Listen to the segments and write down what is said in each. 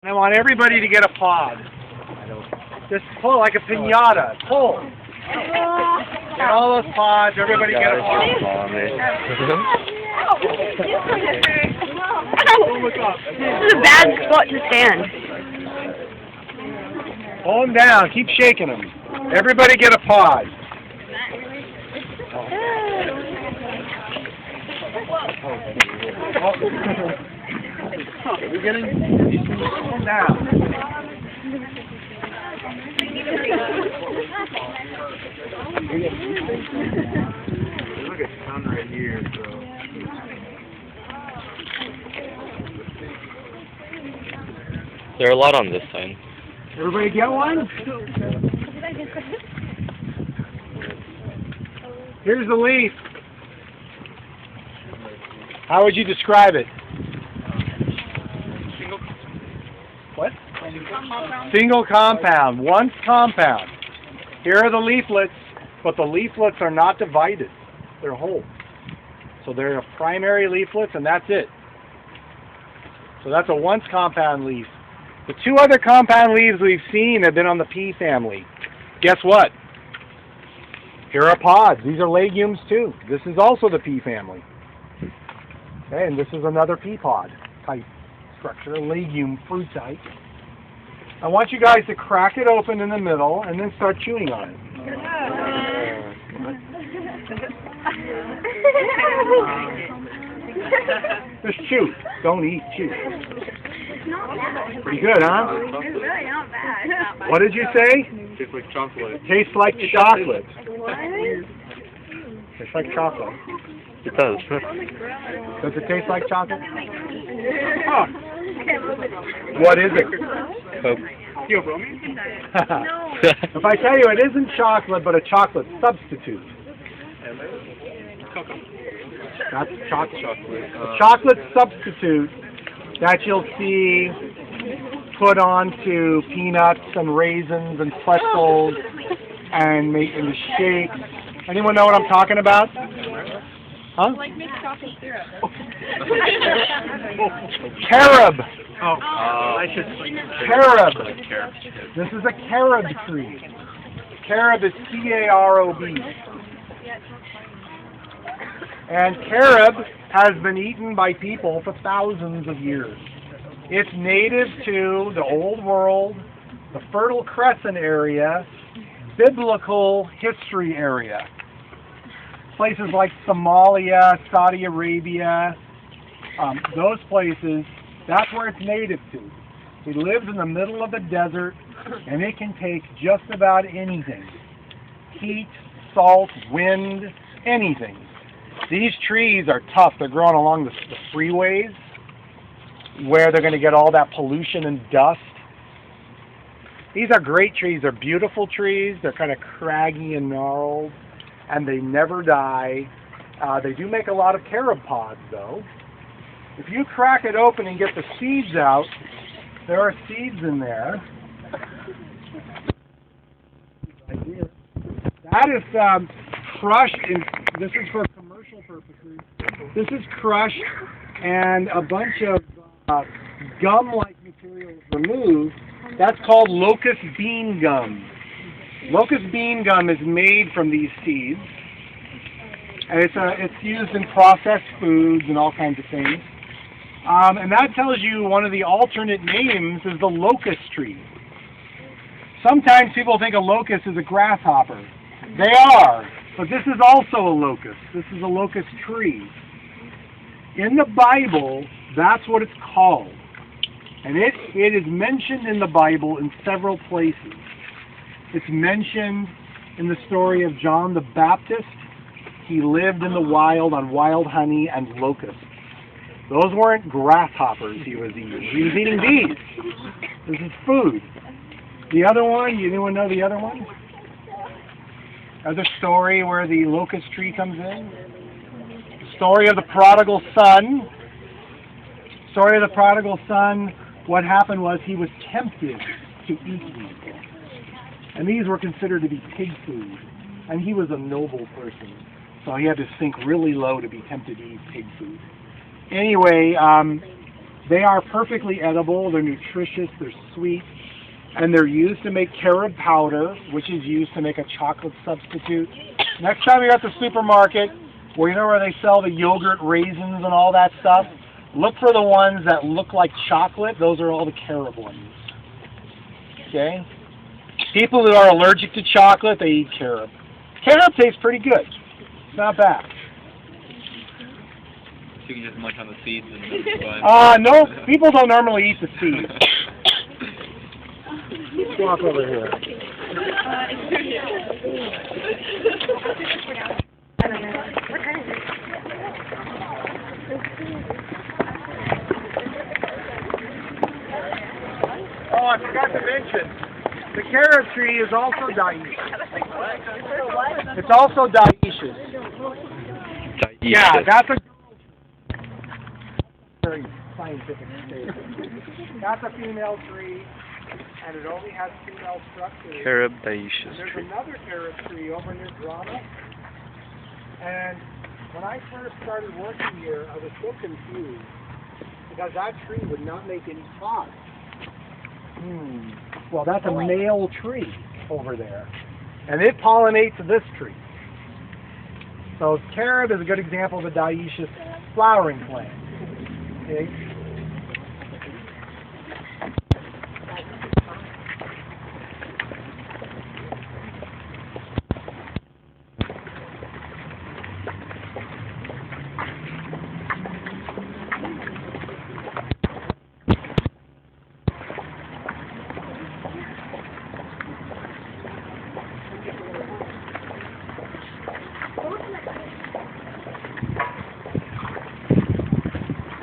I want everybody to get a pod. Just pull like a piñata. Pull. Get all those pods. Everybody get a pod. This is a bad spot to stand. Pull them down. Keep shaking them. Everybody get a pod. You're getting pull down. Look at sun right here, so. There are a lot on this side. Everybody get one? Here's the leaf. How would you describe it? What? Single compound. One compound. Here are the leaflets, but the leaflets are not divided. They're whole. So they're primary leaflets, and that's it. So that's a once compound leaf. The two other compound leaves we've seen have been on the pea family. Guess what? Here are pods. These are legumes too. This is also the pea family. Okay, and this is another pea pod type structure, legume fruit type. I want you guys to crack it open in the middle and then start chewing on it. Just chew. Don't eat. Chew. Pretty good, huh? It's really not bad. What did you say? Tastes like chocolate. Tastes like chocolate. What? Tastes like chocolate. It does. Does it taste like chocolate? Huh. What is it? Coke. If I tell you it isn't chocolate, but a chocolate substitute. That's chocolate. A chocolate substitute that you'll see put onto peanuts and raisins and pretzels and make into shakes. Anyone know what I'm talking about? Huh? Like mixed chocolate syrup. Carob. I should. Carob. This is a carob tree. Carob is C-A-R-O-B. And carob has been eaten by people for thousands of years. It's native to the Old World, the Fertile Crescent area, biblical history area. Places like Somalia, Saudi Arabia, those places, that's where it's native to. It lives in the middle of the desert, and it can take just about anything. Heat, salt, wind, anything. These trees are tough. They're growing along the freeways where they're going to get all that pollution and dust. These are great trees. They're beautiful trees. They're kind of craggy and gnarled, and they never die. They do make a lot of carob pods, though. If you crack it open and get the seeds out, there are seeds in there. That is crushed. This is for commercial purposes. This is crushed and a bunch of gum-like material is removed. That's called locust bean gum. Locust bean gum is made from these seeds, and it's used in processed foods and all kinds of things. And that tells you one of the alternate names is the locust tree. Sometimes people think a locust is a grasshopper. They are, but this is also a locust. This is a locust tree. In the Bible, that's what it's called. And it is mentioned in the Bible in several places. It's mentioned in the story of John the Baptist. He lived in the wild on wild honey and locusts. Those weren't grasshoppers he was eating. He was eating these. This is food. The other one, anyone know the other one? Other story where the locust tree comes in? The story of the prodigal son. Story of the prodigal son, what happened was he was tempted to eat these. And these were considered to be pig food. And he was a noble person. So he had to sink really low to be tempted to eat pig food. Anyway, They are perfectly edible, they're nutritious, they're sweet, and they're used to make carob powder, which is used to make a chocolate substitute. Next time you're at the supermarket, where you know where they sell the yogurt, raisins, and all that stuff, look for the ones that look like chocolate. Those are all the carob ones. Okay? People who are allergic to chocolate, they eat carob. Carob tastes pretty good. It's not bad. So you can just munch on the seeds and then No, people don't normally eat the seeds. Let's walk over here. Oh, I forgot to mention, the carob tree is also dioecious. It's also dioecious. Yeah, that's a very scientific statement. That's a female tree, and it only has female structures. carob dioecious There's tree. another carob tree over near Drama, and when I first started working here, I was so confused because that tree would not make any pods. Well, that's a male tree over there, and it pollinates this tree. So carob is a good example of a dioecious flowering plant. Okay.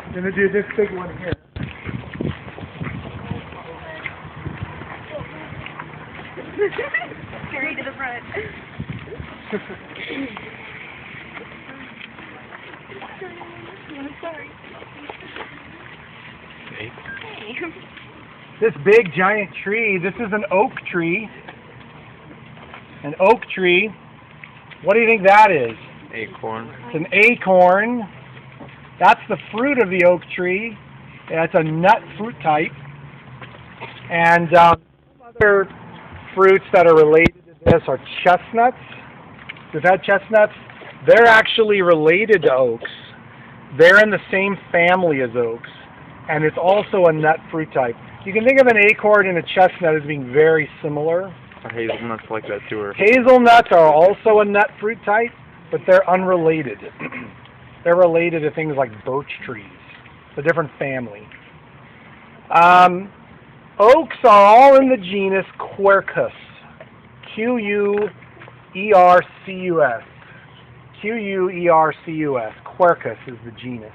I'm going to do this big one here. Scurry to the front. Sorry. Okay. This big giant tree, this is an oak tree. An oak tree. What do you think that is? Acorn. It's an acorn. That's the fruit of the oak tree. It's a nut fruit type. And other fruits that are related to this are chestnuts. We've had chestnuts. They're actually related to oaks. They're in the same family as oaks. And it's also a nut fruit type. You can think of an acorn and a chestnut as being very similar. Are hazelnuts like that too? Or Hazelnuts are also a nut fruit type, but they're unrelated. They're related to things like birch trees. It's a different family. Oaks are all in the genus Quercus. Q-U-E-R-C-U-S. Q-U-E-R-C-U-S. Quercus is the genus.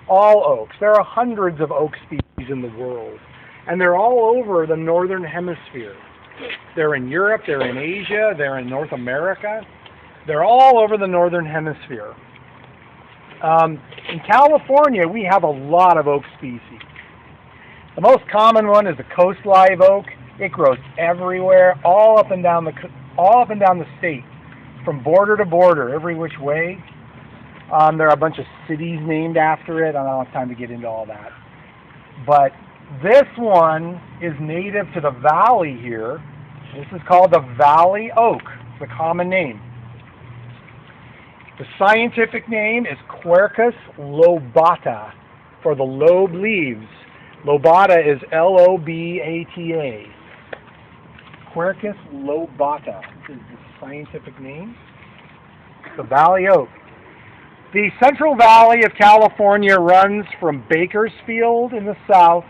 All oaks. There are hundreds of oak species in the world. And they're all over the northern hemisphere. They're in Europe, they're in Asia, they're in North America. They're all over the northern hemisphere. In California, we have a lot of oak species. The most common one is the coast live oak. It grows everywhere, all up and down the state, from border to border, every which way. There are a bunch of cities named after it. I don't have time to get into all that. But this one is native to the valley here. This is called the valley oak. It's a common name. The scientific name is Quercus lobata, for the lobe leaves. Lobata is L-O-B-A-T-A. Quercus lobata is the scientific name. The valley oak. The Central Valley of California runs from Bakersfield in the south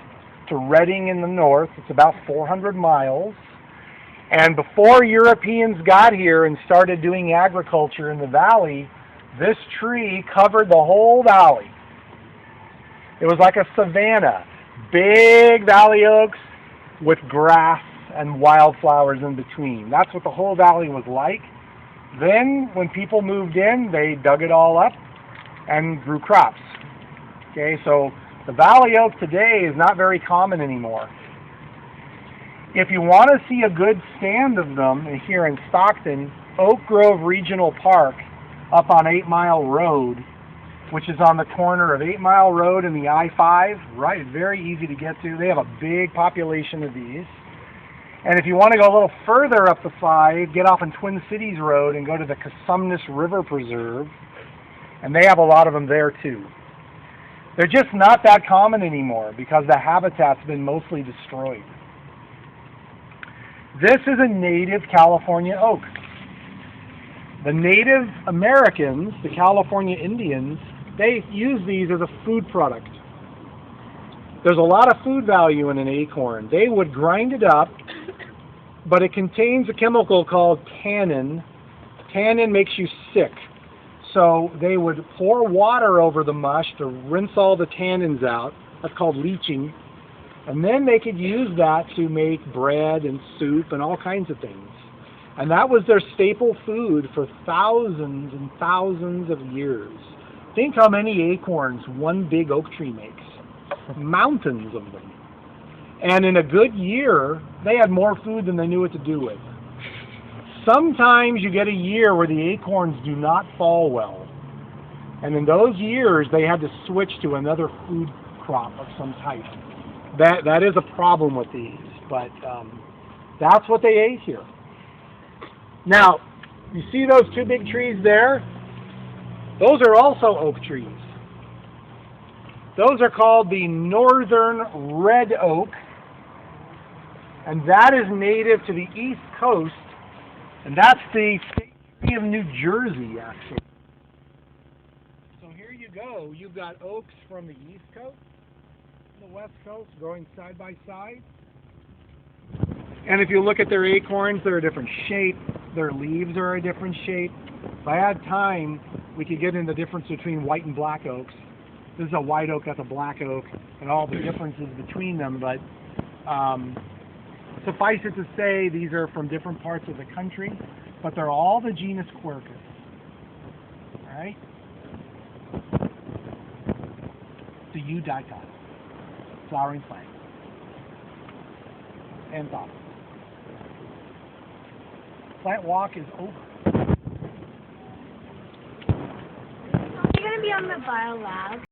to Redding in the north. It's about 400 miles. And before Europeans got here and started doing agriculture in the valley, this tree covered the whole valley. It was like a savanna. Big valley oaks with grass and wildflowers in between. That's what the whole valley was like. Then, when people moved in, they dug it all up and grew crops. Okay, so the valley oak today is not very common anymore. If you want to see a good stand of them here in Stockton, Oak Grove Regional Park up on 8 Mile Road which is on the corner of 8 Mile Road and the I-5, right? Very easy to get to. They have a big population of these. And if you want to go a little further up the 5, get off on Twin Cities Road and go to the Cosumnes River Preserve, and they have a lot of them there too. They're just not that common anymore because the habitat's been mostly destroyed. This is a native California oak. The Native Americans, the California Indians, they use these as a food product. There's a lot of food value in an acorn. They would grind it up, but it contains a chemical called tannin. Tannin makes you sick. So they would pour water over the mush to rinse all the tannins out. That's called leaching. And then they could use that to make bread and soup and all kinds of things. And that was their staple food for thousands and thousands of years. Think how many acorns one big oak tree makes. Mountains of them. And in a good year, they had more food than they knew what to do with. Sometimes you get a year where the acorns do not fall well. And in those years, they had to switch to another food crop of some type. That is a problem with these, but that's what they ate here. Now, you see those two big trees there? Those are also oak trees. Those are called the northern red oak, and that is native to the East Coast, and that's the state tree of New Jersey, actually. So here you go. You've got oaks from the East Coast and the West Coast growing side by side. And if you look at their acorns, they're a different shape. Their leaves are a different shape. If I had time, we could get into the difference between white and black oaks. This is a white oak, that's a black oak, and all the differences between them. But suffice it to say, these are from different parts of the country, but they're all the genus Quercus. All right? The eudicot, flowering plant, and top. Plant walk is over. Are you going to be on the bio lab?